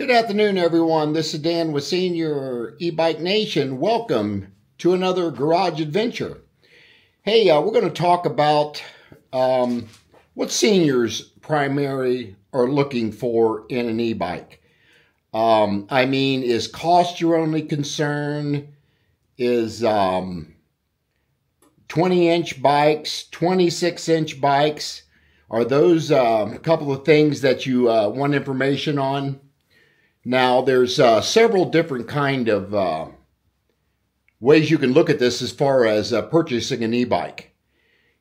Good afternoon, everyone. This is Dan with Senior E-Bike Nation. Welcome to another garage adventure. Hey, we're going to talk about what seniors primarily are looking for in an e-bike. Is cost your only concern? Is 20-inch bikes, 26-inch bikes, are those a couple of things that you want information on? Now, there's several different kind of ways you can look at this as far as purchasing an e-bike.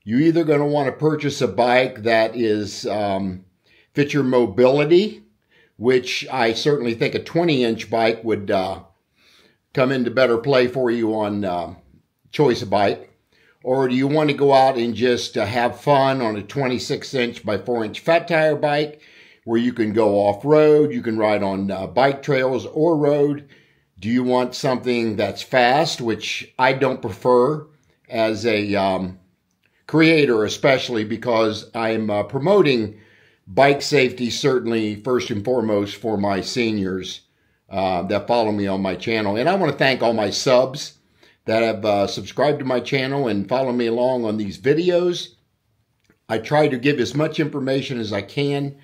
You're either going to want to purchase a bike that is fit your mobility, which I certainly think a 20-inch bike would come into better play for you on choice of bike. Or do you want to go out and just have fun on a 26-inch by 4-inch fat tire bike where you can go off-road, you can ride on bike trails or road? Do you want something that's fast, which I don't prefer as a creator, especially because I'm promoting bike safety, certainly first and foremost for my seniors that follow me on my channel. And I want to thank all my subs that have subscribed to my channel and follow me along on these videos. I try to give as much information as I can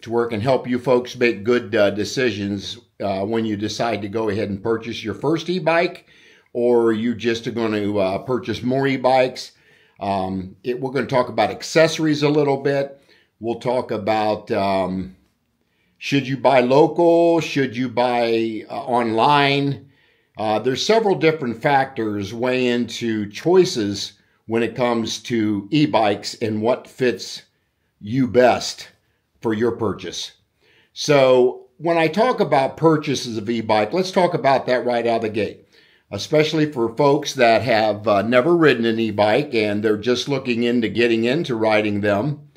to where it can help you folks make good decisions when you decide to go ahead and purchase your first e-bike, or you just are going to purchase more e-bikes. We're going to talk about accessories a little bit. We'll talk about should you buy local, should you buy online. There's several different factors weigh into choices when it comes to e-bikes and what fits you best for your purchase. So when I talk about purchases of e-bike, let's talk about that right out of the gate, especially for folks that have never ridden an e-bike and they're just looking into getting into riding them.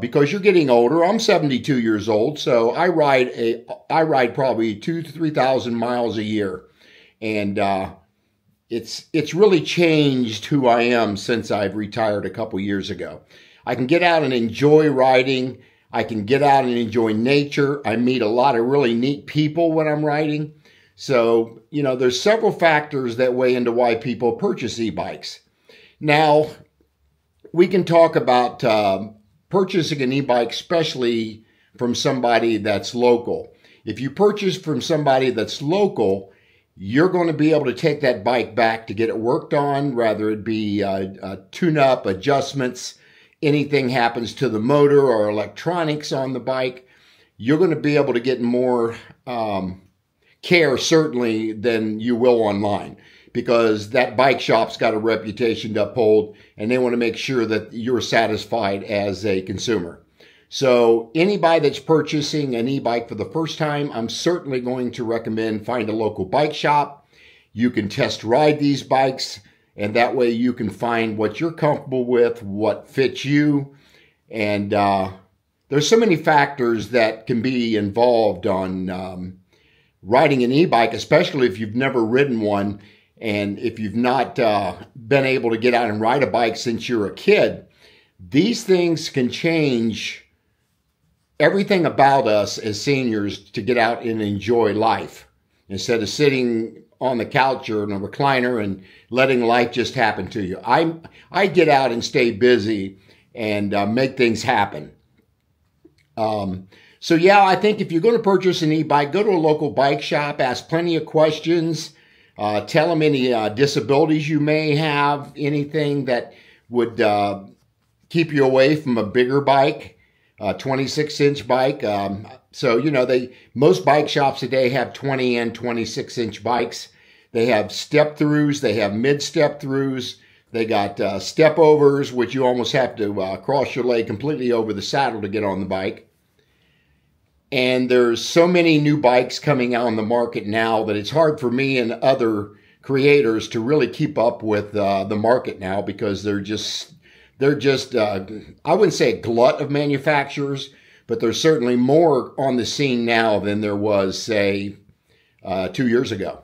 Because you're getting older. I'm 72 years old, so I ride probably 2,000 to 3,000 miles a year. And it's really changed who I am since I've retired a couple years ago. I can get out and enjoy riding. I can get out and enjoy nature. I meet a lot of really neat people when I'm riding. So, there's several factors that weigh into why people purchase e-bikes. Now, we can talk about purchasing an e-bike, especially from somebody that's local. If you purchase from somebody that's local, you're going to be able to take that bike back to get it worked on, whether it be tune-up, adjustments, anything happens to the motor or electronics on the bike. You're going to be able to get more care, certainly, than you will online, because that bike shop's got a reputation to uphold, and they want to make sure that you're satisfied as a consumer. So anybody that's purchasing an e-bike for the first time, I'm certainly going to recommend find a local bike shop. You can test ride these bikes, and that way you can find what you're comfortable with, what fits you. And there's so many factors that can be involved on riding an e-bike, especially if you've never ridden one. And if you've not been able to get out and ride a bike since you're a kid, these things can change everything about us as seniors to get out and enjoy life instead of sitting on the couch or in a recliner and letting life just happen to you. I get out and stay busy and make things happen. So yeah, I think if you're going to purchase an e-bike, go to a local bike shop, ask plenty of questions, tell them any disabilities you may have, anything that would keep you away from a bigger bike. 26-inch bike. Most bike shops today have 20 and 26-inch bikes. They have step-throughs. They have mid-step-throughs. They got step-overs, which you almost have to cross your leg completely over the saddle to get on the bike. And there's so many new bikes coming out on the market now that it's hard for me and other creators to really keep up with the market now, because they're just I wouldn't say a glut of manufacturers, but there's certainly more on the scene now than there was, say, 2 years ago.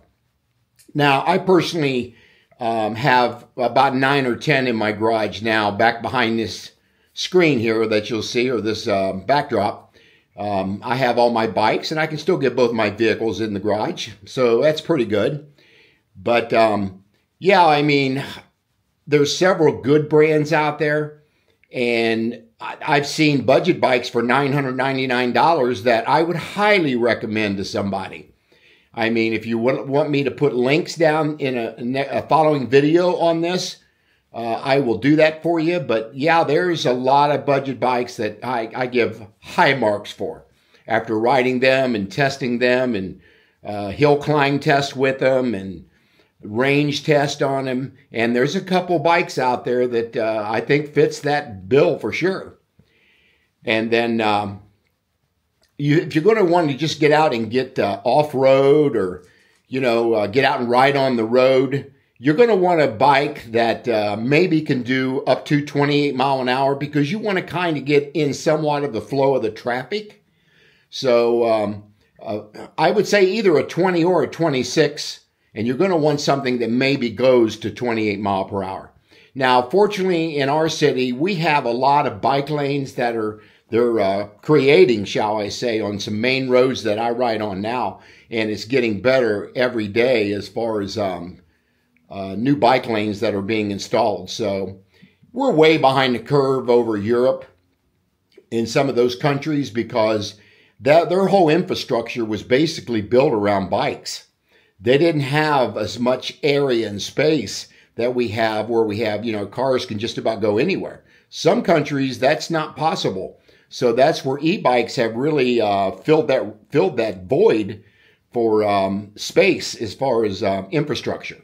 Now, I personally have about 9 or 10 in my garage now, back behind this screen here that you'll see, or this backdrop. I have all my bikes, and I can still get both my vehicles in the garage, so that's pretty good. But yeah, I mean, there's several good brands out there, and I've seen budget bikes for $999 that I would highly recommend to somebody. I mean, if you want me to put links down in a following video on this, I will do that for you. But yeah, there's a lot of budget bikes that I give high marks for after riding them and testing them and hill climb test with them and range test on them. And there's a couple bikes out there that I think fits that bill for sure. And then if you're going to want to just get out and get off-road or, get out and ride on the road, you're going to want a bike that maybe can do up to 28 mile an hour because you want to kind of get in somewhat of the flow of the traffic. So I would say either a 20 or a 26, and you're going to want something that maybe goes to 28 mile per hour. Now, fortunately, in our city, we have a lot of bike lanes that they're creating, shall I say, on some main roads that I ride on now, and it's getting better every day as far as new bike lanes that are being installed. So we're way behind the curve over Europe in some of those countries because their whole infrastructure was basically built around bikes. They didn't have as much area and space that we have where we have, cars can just about go anywhere. Some countries, that's not possible. So that's where e-bikes have really filled that void for space as far as infrastructure.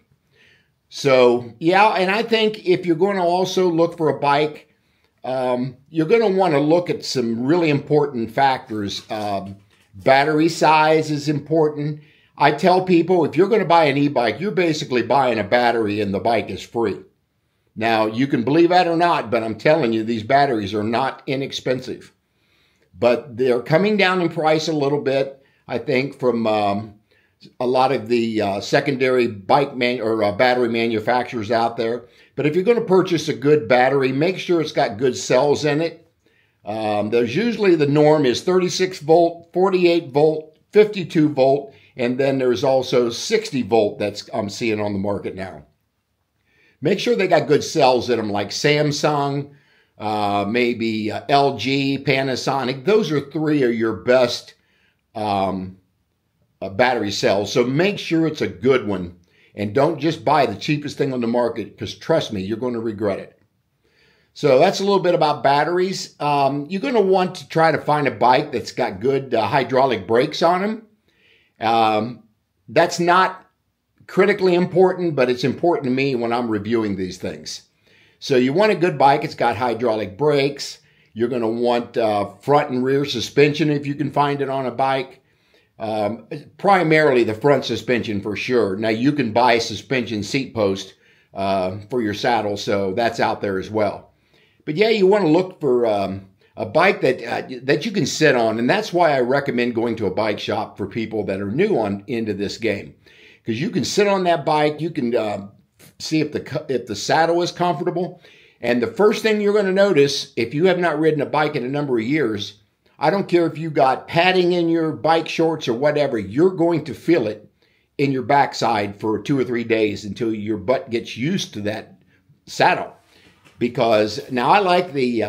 So, yeah, and I think if you're going to also look for a bike, you're going to want to look at some really important factors. Battery size is important. I tell people if you're going to buy an e-bike, you're basically buying a battery and the bike is free. Now, you can believe that or not, but I'm telling you, these batteries are not inexpensive. But they're coming down in price a little bit, I think, from a lot of the secondary battery manufacturers out there. But if you're going to purchase a good battery, make sure it's got good cells in it. There's usually the norm is 36 volt, 48 volt, 52 volt, and then there's also 60 volt I'm seeing on the market now. Make sure they got good cells in them, like Samsung, maybe LG, Panasonic. Those are three of your best battery cells. So make sure it's a good one. And don't just buy the cheapest thing on the market because trust me, you're going to regret it. So that's a little bit about batteries. You're going to want to try to find a bike that's got good hydraulic brakes on them. That's not critically important, but it's important to me when I'm reviewing these things. So you want a good bike. It's got hydraulic brakes. You're going to want front and rear suspension if you can find it on a bike. Primarily the front suspension for sure. Now you can buy suspension seat post for your saddle, so that's out there as well. But yeah, you want to look for a bike that you can sit on, and that's why I recommend going to a bike shop for people that are new into this game, because you can sit on that bike. You can see if the saddle is comfortable, and the first thing you're going to notice if you have not ridden a bike in a number of years, I don't care if you got padding in your bike shorts or whatever, you're going to feel it in your backside for 2 or 3 days until your butt gets used to that saddle. Because now I like the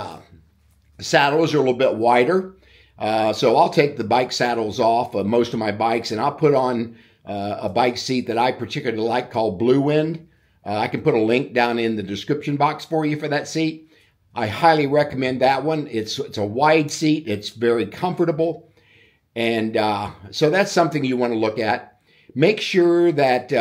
saddles are a little bit wider. So I'll take the bike saddles off of most of my bikes and I'll put on a bike seat that I particularly like called Blue Wind. I can put a link down in the description box for you for that seat. I highly recommend that one. It's a wide seat. It's very comfortable. And so that's something you want to look at. Make sure that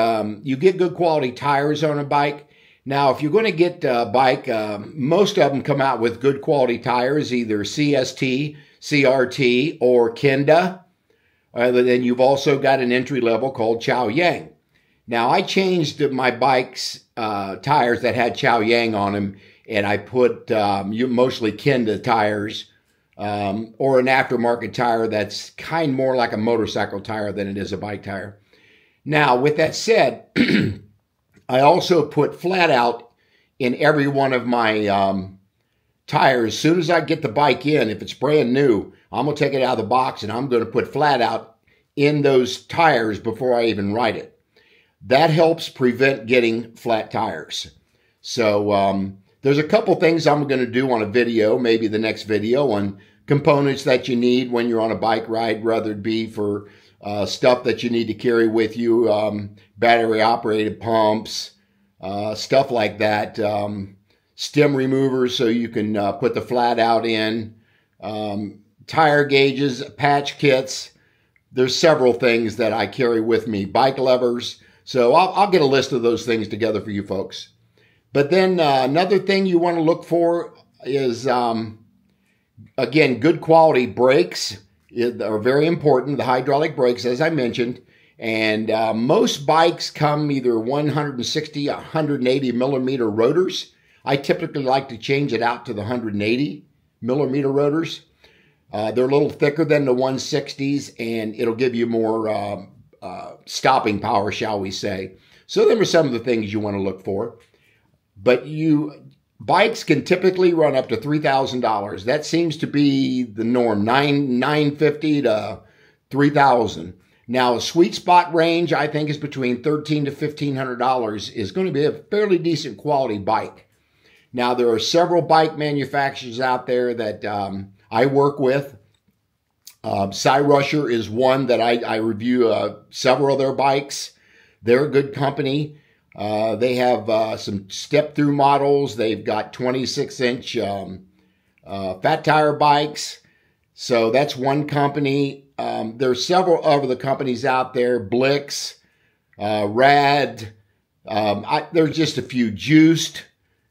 you get good quality tires on a bike. Now, if you're going to get a bike, most of them come out with good quality tires, either CST, CRT, or Kenda. Then you've also got an entry level called Chaoyang. Now, I changed my bike's tires that had Chaoyang on them, and I put mostly Kenda tires or an aftermarket tire that's kind more like a motorcycle tire than it is a bike tire. Now, with that said, I also put flat out in every one of my tires, as soon as I get the bike in, if it's brand new, I'm going to take it out of the box and I'm going to put flat out in those tires before I even ride it. That helps prevent getting flat tires. So there's a couple things I'm going to do on a video, maybe the next video, on components that you need when you're on a bike ride, whether it be for stuff that you need to carry with you, battery operated pumps, stuff like that, stem removers so you can put the flat out in, tire gauges, patch kits. There's several things that I carry with me, bike levers. So I'll get a list of those things together for you folks. But then another thing you want to look for is, again, good quality brakes are very important. The hydraulic brakes, as I mentioned. And most bikes come either 160, 180 millimeter rotors. I typically like to change it out to the 180 millimeter rotors. They're a little thicker than the 160s, and it'll give you more stopping power, shall we say. So them are some of the things you want to look for. But bikes can typically run up to $3,000. That seems to be the norm, $950 to $3,000. Now, a sweet spot range, I think, is between $1,300 to $1,500 is going to be a fairly decent quality bike. Now, there are several bike manufacturers out there that I work with. Cyrusher is one that I review several of their bikes. They're a good company. They have some step-through models. They've got 26-inch fat tire bikes. So that's one company. There's several other companies out there. Blix, Rad. There's just a few. Juiced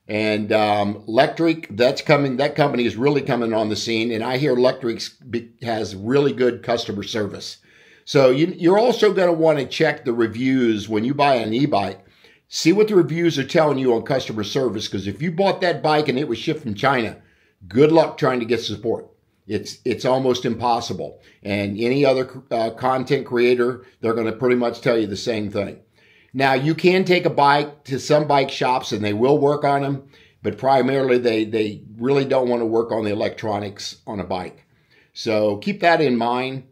and Electric. That's coming. That company is really coming on the scene. And I hear Electric has really good customer service. So you're also going to want to check the reviews when you buy an e-bike. See what the reviews are telling you on customer service, because if you bought that bike and it was shipped from China, good luck trying to get support. It's almost impossible. And any other content creator, they're going to pretty much tell you the same thing. Now, you can take a bike to some bike shops and they will work on them, but primarily they really don't want to work on the electronics on a bike. So keep that in mind.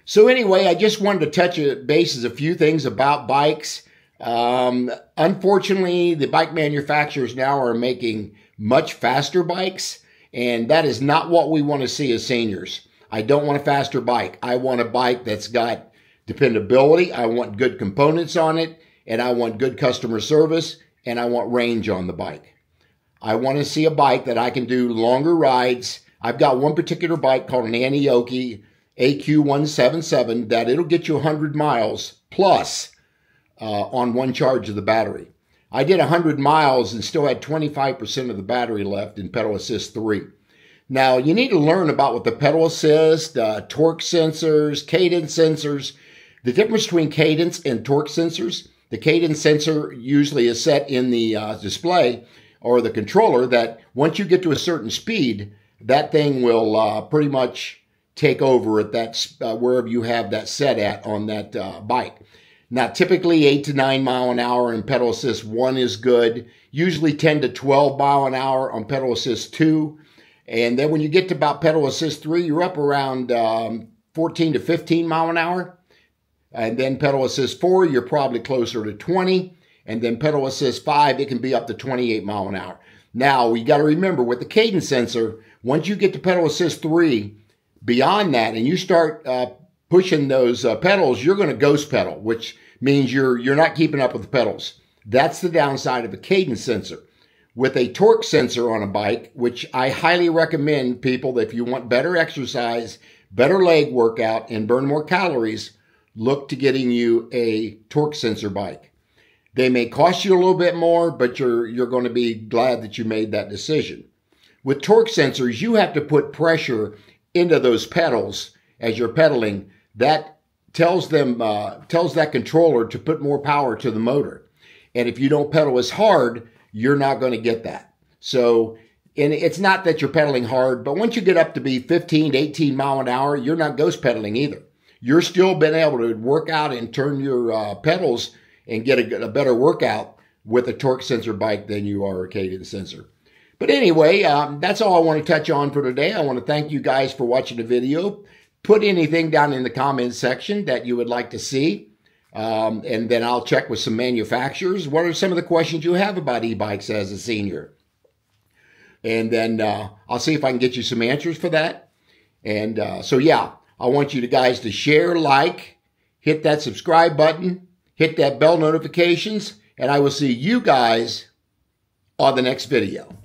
So anyway, I just wanted to touch bases a few things about bikes. Unfortunately, the bike manufacturers now are making much faster bikes, and that is not what we want to see as seniors. I don't want a faster bike. I want a bike that's got dependability. I want good components on it, and I want good customer service, and I want range on the bike. I want to see a bike that I can do longer rides. I've got one particular bike called an Anioki AQ177 that it'll get you 100 miles plus on one charge of the battery. I did 100 miles and still had 25% of the battery left in pedal assist 3. Now, you need to learn about what the pedal assist, torque sensors, cadence sensors. The difference between cadence and torque sensors, the cadence sensor usually is set in the display or the controller that once you get to a certain speed, that thing will pretty much take over at that wherever you have that set at on that bike. Now, typically 8 to 9 mile an hour in pedal assist 1 is good. Usually 10 to 12 mile an hour on pedal assist 2. And then when you get to about pedal assist 3, you're up around 14 to 15 mile an hour. And then pedal assist 4, you're probably closer to 20. And then pedal assist 5, it can be up to 28 mile an hour. Now, we got to remember with the cadence sensor, once you get to pedal assist 3, beyond that, and you start pushing those pedals, you're going to ghost pedal, which means you're not keeping up with the pedals. That's the downside of a cadence sensor. With a torque sensor on a bike, which I highly recommend people that if you want better exercise, better leg workout, and burn more calories, look to getting you a torque sensor bike. They may cost you a little bit more, but you're going to be glad that you made that decision. With torque sensors, you have to put pressure into those pedals as you're pedaling. That tells that controller to put more power to the motor. And if you don't pedal as hard, you're not going to get that. So, and it's not that you're pedaling hard, but once you get up to be 15 to 18 mile an hour, you're not ghost pedaling either. You're still been able to work out and turn your pedals and get a better workout with a torque sensor bike than you are a cadence sensor. But anyway, that's all I want to touch on for today. I want to thank you guys for watching the video. Put anything down in the comments section that you would like to see. And then I'll check with some manufacturers. What are some of the questions you have about e-bikes as a senior? And then I'll see if I can get you some answers for that. And so, yeah, I want you guys to share, like, hit that subscribe button, hit that bell notifications, and I will see you guys on the next video.